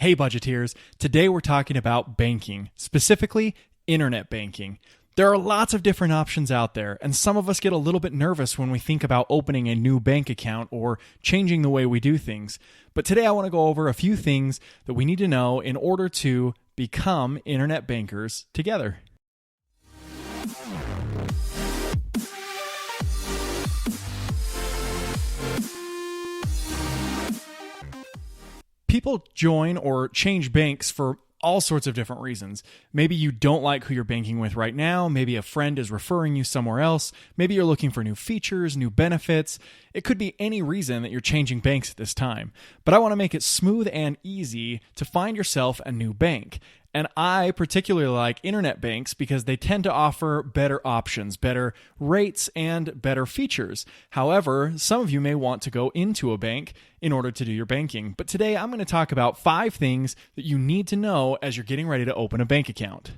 Hey budgeteers, today we're talking about banking, specifically internet banking. There are lots of different options out there, and some of us get a little bit nervous when we think about opening a new bank account or changing the way we do things. But today I want to go over a few things that we need to know in order to become internet bankers together. People join or change banks for all sorts of different reasons. Maybe you don't like who you're banking with right now. Maybe a friend is referring you somewhere else. Maybe you're looking for new features, new benefits. It could be any reason that you're changing banks at this time. But I want to make it smooth and easy to find yourself a new bank. And I particularly like internet banks because they tend to offer better options, better rates, and better features. However, some of you may want to go into a bank in order to do your banking. But today I'm going to talk about 5 things that you need to know as you're getting ready to open a bank account.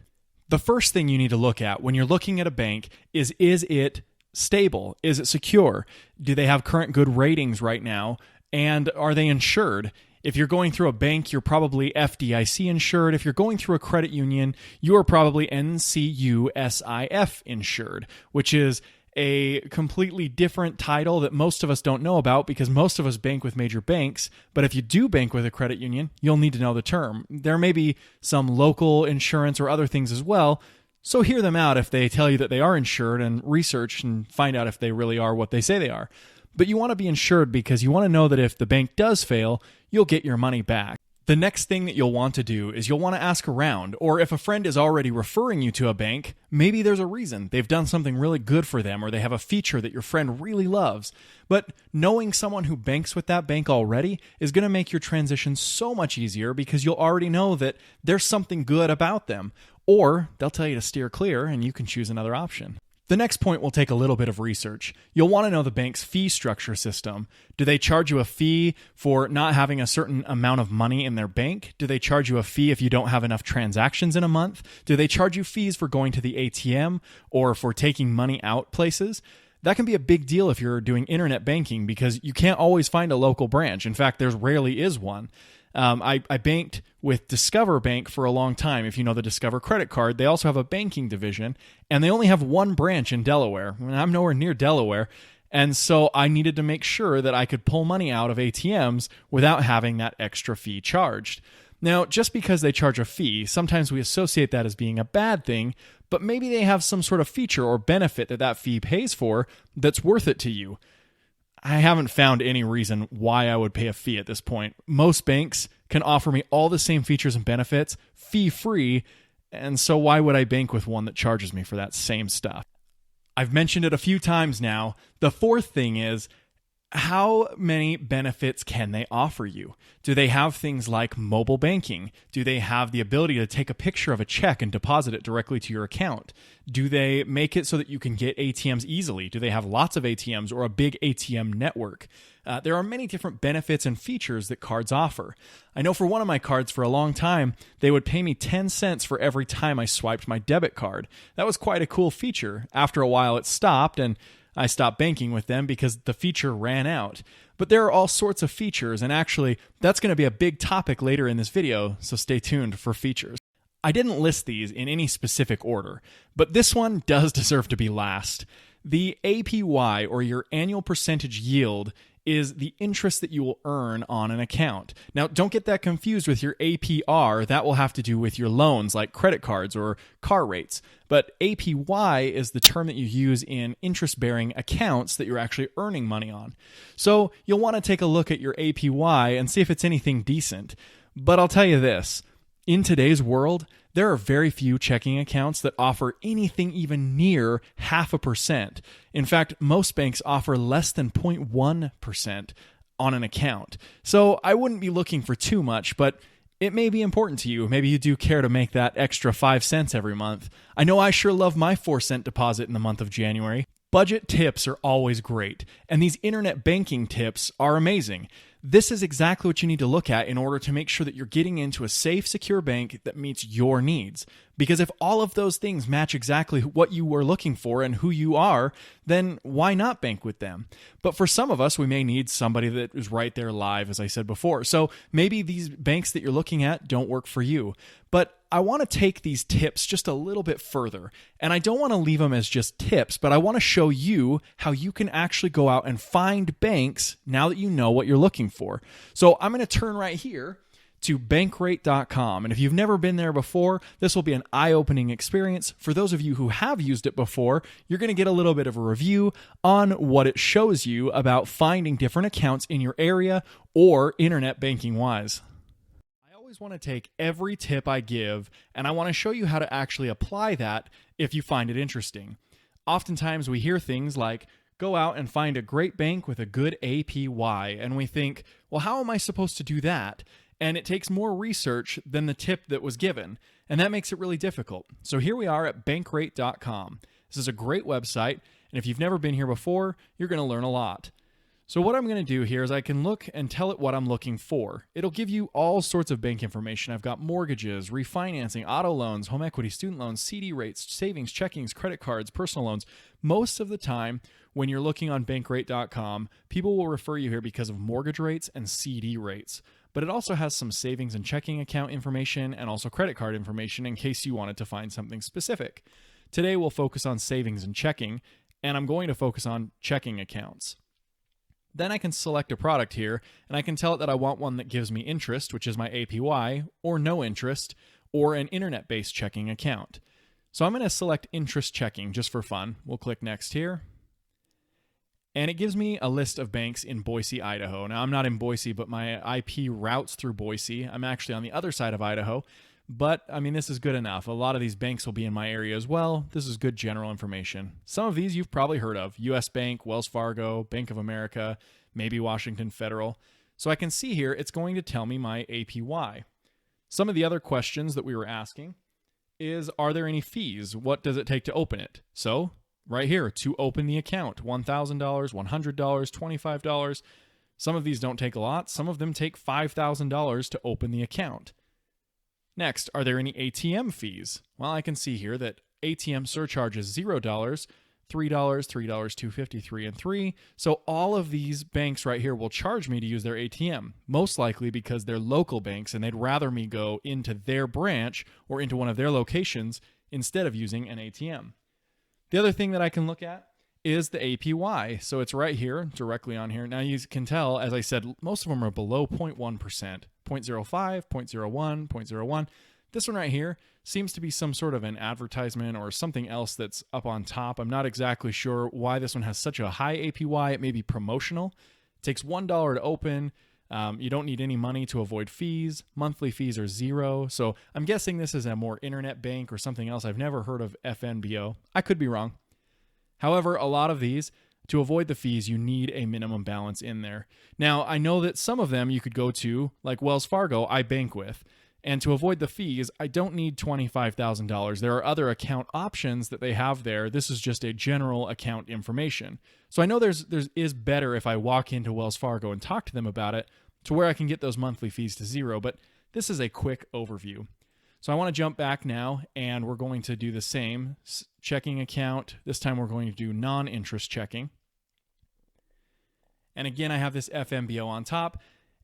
The first thing you need to look at when you're looking at a bank is it stable? Is it secure? Do they have current good ratings right now? And are they insured? If you're going through a bank, you're probably FDIC insured. If you're going through a credit union, you are probably NCUSIF insured, which is a completely different title that most of us don't know about because most of us bank with major banks. But if you do bank with a credit union, you'll need to know the term. There may be some local insurance or other things as well. So hear them out if they tell you that they are insured and research and find out if they really are what they say they are. But you want to be insured because you want to know that if the bank does fail, you'll get your money back. The next thing that you'll want to do is you'll want to ask around, or if a friend is already referring you to a bank, maybe there's a reason. They've done something really good for them, or they have a feature that your friend really loves. But knowing someone who banks with that bank already is going to make your transition so much easier because you'll already know that there's something good about them. Or they'll tell you to steer clear and you can choose another option. The next point will take a little bit of research. You'll want to know the bank's fee structure system. Do they charge you a fee for not having a certain amount of money in their bank? Do they charge you a fee if you don't have enough transactions in a month? Do they charge you fees for going to the ATM or for taking money out places? That can be a big deal if you're doing internet banking because you can't always find a local branch. In fact, there rarely is one. I banked with Discover Bank for a long time. If you know the Discover credit card, they also have a banking division, and they only have one branch in Delaware. I'm nowhere near Delaware, and so I needed to make sure that I could pull money out of ATMs without having that extra fee charged. Now, just because they charge a fee, sometimes we associate that as being a bad thing, but maybe they have some sort of feature or benefit that fee pays for that's worth it to you. I haven't found any reason why I would pay a fee at this point. Most banks can offer me all the same features and benefits fee-free, and so why would I bank with one that charges me for that same stuff? I've mentioned it a few times now. The fourth thing is, how many benefits can they offer you? Do they have things like mobile banking? Do they have the ability to take a picture of a check and deposit it directly to your account? Do they make it so that you can get ATMs easily? Do they have lots of ATMs or a big ATM network? There are many different benefits and features that cards offer. I know for one of my cards for a long time, they would pay me 10 cents for every time I swiped my debit card. That was quite a cool feature. After a while, it stopped, and I stopped banking with them because the feature ran out. But there are all sorts of features, and actually, that's going to be a big topic later in this video, so stay tuned for features. I didn't list these in any specific order, but this one does deserve to be last. The APY, or your annual percentage yield, is the interest that you will earn on an account. Now, don't get that confused with your APR. That will have to do with your loans like credit cards or car rates. But APY is the term that you use in interest-bearing accounts that you're actually earning money on. So you'll want to take a look at your APY and see if it's anything decent. But I'll tell you this, in today's world, there are very few checking accounts that offer anything even near 0.5%. In fact, most banks offer less than 0.1% on an account. So I wouldn't be looking for too much, but it may be important to you. Maybe you do care to make that extra 5 cents every month. I know I sure love my 4-cent deposit in the month of January. Budget tips are always great, and these internet banking tips are amazing. This is exactly what you need to look at in order to make sure that you're getting into a safe, secure bank that meets your needs. Because if all of those things match exactly what you were looking for and who you are, then why not bank with them? But for some of us, we may need somebody that is right there live, as I said before. So maybe these banks that you're looking at don't work for you. But I want to take these tips just a little bit further. And I don't want to leave them as just tips, but I want to show you how you can actually go out and find banks now that you know what you're looking for. So I'm going to turn right here to Bankrate.com. And if you've never been there before, this will be an eye-opening experience. For those of you who have used it before, you're going to get a little bit of a review on what it shows you about finding different accounts in your area or internet banking-wise. I always want to take every tip I give, and I want to show you how to actually apply that if you find it interesting. Oftentimes we hear things like, go out and find a great bank with a good APY, and we think, well, how am I supposed to do that? And it takes more research than the tip that was given, and that makes it really difficult. So here we are at Bankrate.com. This is a great website, and if you've never been here before, you're going to learn a lot. So what I'm going to do here is I can look and tell it what I'm looking for. It'll give you all sorts of bank information. I've got mortgages, refinancing, auto loans, home equity, student loans, CD rates, savings, checkings, credit cards, personal loans. Most of the time, when you're looking on Bankrate.com, people will refer you here because of mortgage rates and CD rates. But it also has some savings and checking account information and also credit card information in case you wanted to find something specific. Today we'll focus on savings and checking, and I'm going to focus on checking accounts. Then I can select a product here, and I can tell it that I want one that gives me interest, which is my APY, or no interest, or an internet-based checking account. So I'm going to select interest checking just for fun. We'll click next here. And it gives me a list of banks in Boise, Idaho. Now, I'm not in Boise, but my IP routes through Boise. I'm actually on the other side of Idaho. But, I mean, this is good enough. A lot of these banks will be in my area as well. This is good general information. Some of these you've probably heard of. U.S. Bank, Wells Fargo, Bank of America, maybe Washington Federal. So I can see here it's going to tell me my APY. Some of the other questions that we were asking is, are there any fees? What does it take to open it? So right here, to open the account, $1,000, $100, $25. Some of these don't take a lot. Some of them take $5,000 to open the account. Next, are there any ATM fees? Well, I can see here that ATM surcharge is $0, $3, $3, $2.53, and $3. So all of these banks right here will charge me to use their ATM, most likely because they're local banks and they'd rather me go into their branch or into one of their locations instead of using an ATM. The other thing that I can look at is the APY. So it's right here, directly on here. Now you can tell, as I said, most of them are below 0.1%, 0.05, 0.01, 0.01. This one right here seems to be some sort of an advertisement or something else that's up on top. I'm not exactly sure why this one has such a high APY. It may be promotional. It takes $1 to open. You don't need any money to avoid fees. Monthly fees are $0. So I'm guessing this is a more internet bank or something else. I've never heard of FNBO. I could be wrong. However, a lot of these, to avoid the fees, you need a minimum balance in there. Now, I know that some of them you could go to, like Wells Fargo, I bank with. And to avoid the fees, I don't need $25,000. There are other account options that they have there. This is just a general account information. So I know there is better if I walk into Wells Fargo and talk to them about it to where I can get those monthly fees to $0, but this is a quick overview. So I want to jump back now, and we're going to do the same checking account. This time we're going to do non-interest checking. And again, I have this FMBO on top.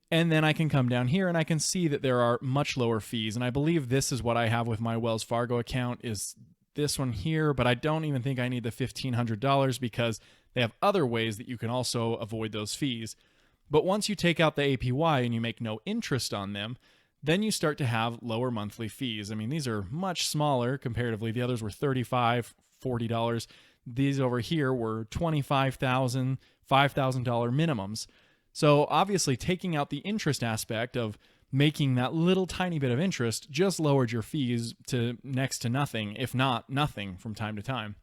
And then I can come down here and I can see that there are much lower fees. And I believe this is what I have with my Wells Fargo account is this one here, but I don't even think I need the $1,500 because they have other ways that you can also avoid those fees. But once you take out the APY and you make no interest on them, then you start to have lower monthly fees. I mean, these are much smaller comparatively. The others were $35, $40. These over here were $25,000, $5,000 minimums. So obviously taking out the interest aspect of making that little tiny bit of interest just lowered your fees to next to nothing, if not nothing from time to time.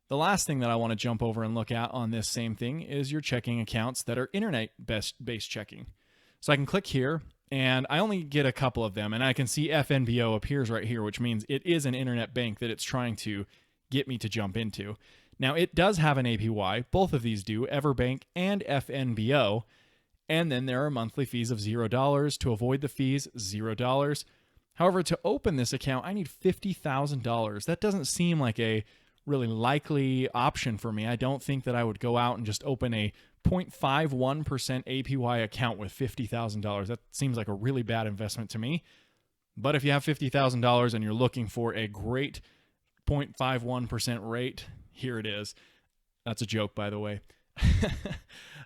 The last thing that I want to jump over and look at on this same thing is your checking accounts that are internet-based checking. So I can click here, and I only get a couple of them, and I can see FNBO appears right here, which means it is an internet bank that it's trying to get me to jump into. Now, it does have an APY. Both of these do, Everbank and FNBO. And then there are monthly fees of $0. To avoid the fees, $0. However, to open this account, I need $50,000. That doesn't seem like a really likely option for me. I don't think that I would go out and just open a 0.51% APY account with $50,000. That seems like a really bad investment to me. But if you have $50,000 and you're looking for a great 0.51% rate, here it is. That's a joke, by the way.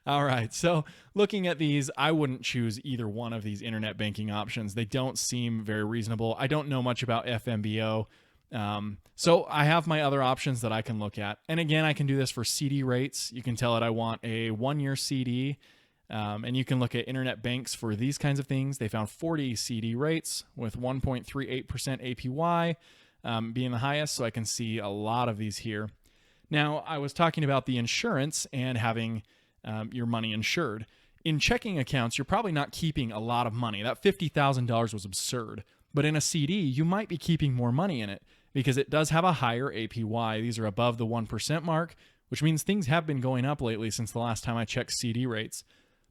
All right, so looking at these, I wouldn't choose either one of these internet banking options. They don't seem very reasonable. I don't know much about FNBO. So I have my other options that I can look at. And again, I can do this for CD rates. You can tell it I want a 1-year CD. And you can look at internet banks for these kinds of things. They found 40 CD rates with 1.38% APY being the highest. So I can see a lot of these here. Now, I was talking about the insurance and having your money insured. In checking accounts, you're probably not keeping a lot of money. That $50,000 was absurd. But in a CD, you might be keeping more money in it because it does have a higher APY. These are above the 1% mark, which means things have been going up lately since the last time I checked CD rates.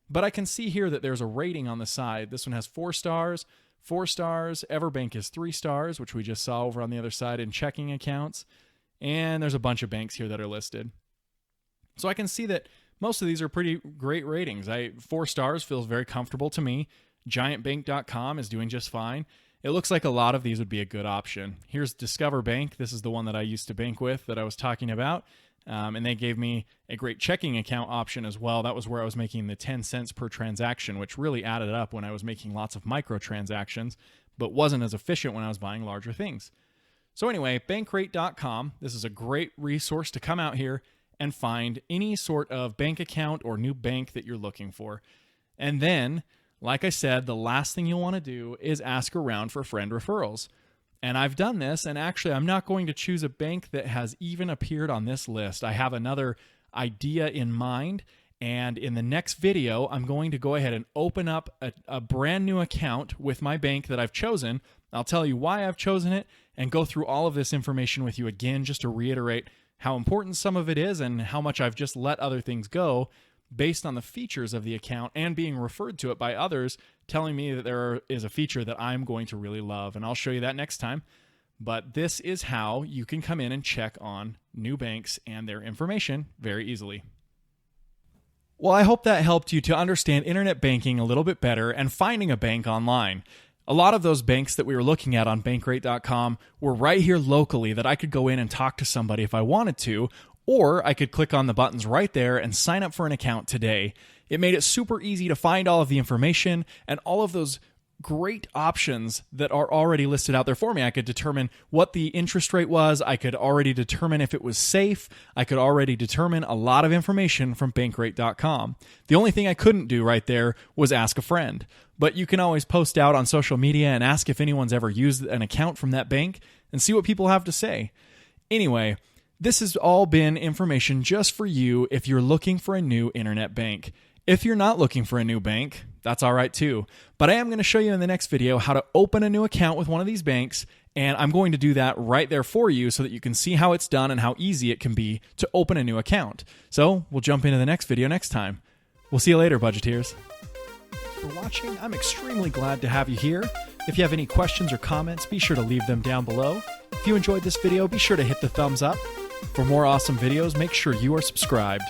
But I can see here that there's a rating on the side. This one has 4 stars, 4 stars. Everbank is 3 stars, which we just saw over on the other side in checking accounts. And there's a bunch of banks here that are listed. So I can see that most of these are pretty great ratings. 4 stars feels very comfortable to me. GiantBank.com is doing just fine. It looks like a lot of these would be a good option. Here's Discover Bank. This is the one that I used to bank with that I was talking about. And they gave me a great checking account option as well. That was where I was making the 10 cents per transaction, which really added up when I was making lots of micro transactions, but wasn't as efficient when I was buying larger things. So anyway, Bankrate.com, this is a great resource to come out here and find any sort of bank account or new bank that you're looking for. And then, like I said, the last thing you'll want to do is ask around for friend referrals. And I've done this, and actually I'm not going to choose a bank that has even appeared on this list. I have another idea in mind, and in the next video, I'm going to go ahead and open up a brand new account with my bank that I've chosen. I'll tell you why I've chosen it and go through all of this information with you again just to reiterate how important some of it is and how much I've just let other things go based on the features of the account and being referred to it by others telling me that there is a feature that I'm going to really love. And I'll show you that next time. But this is how you can come in and check on new banks and their information very easily. Well, I hope that helped you to understand internet banking a little bit better and finding a bank online. A lot of those banks that we were looking at on Bankrate.com were right here locally that I could go in and talk to somebody if I wanted to, or I could click on the buttons right there and sign up for an account today. It made it super easy to find all of the information and all of those great options that are already listed out there for me. I could determine what the interest rate was. I could already determine if it was safe. I could already determine a lot of information from Bankrate.com. The only thing I couldn't do right there was ask a friend. But you can always post out on social media and ask if anyone's ever used an account from that bank and see what people have to say. Anyway, this has all been information just for you if you're looking for a new internet bank. If you're not looking for a new bank, that's all right too. But I am going to show you in the next video how to open a new account with one of these banks, and I'm going to do that right there for you so that you can see how it's done and how easy it can be to open a new account. So we'll jump into the next video next time. We'll see you later, Budgeteers. For watching, I'm extremely glad to have you here. If you have any questions or comments, be sure to leave them down below. If you enjoyed this video, be sure to hit the thumbs up. For more awesome videos, make sure you are subscribed.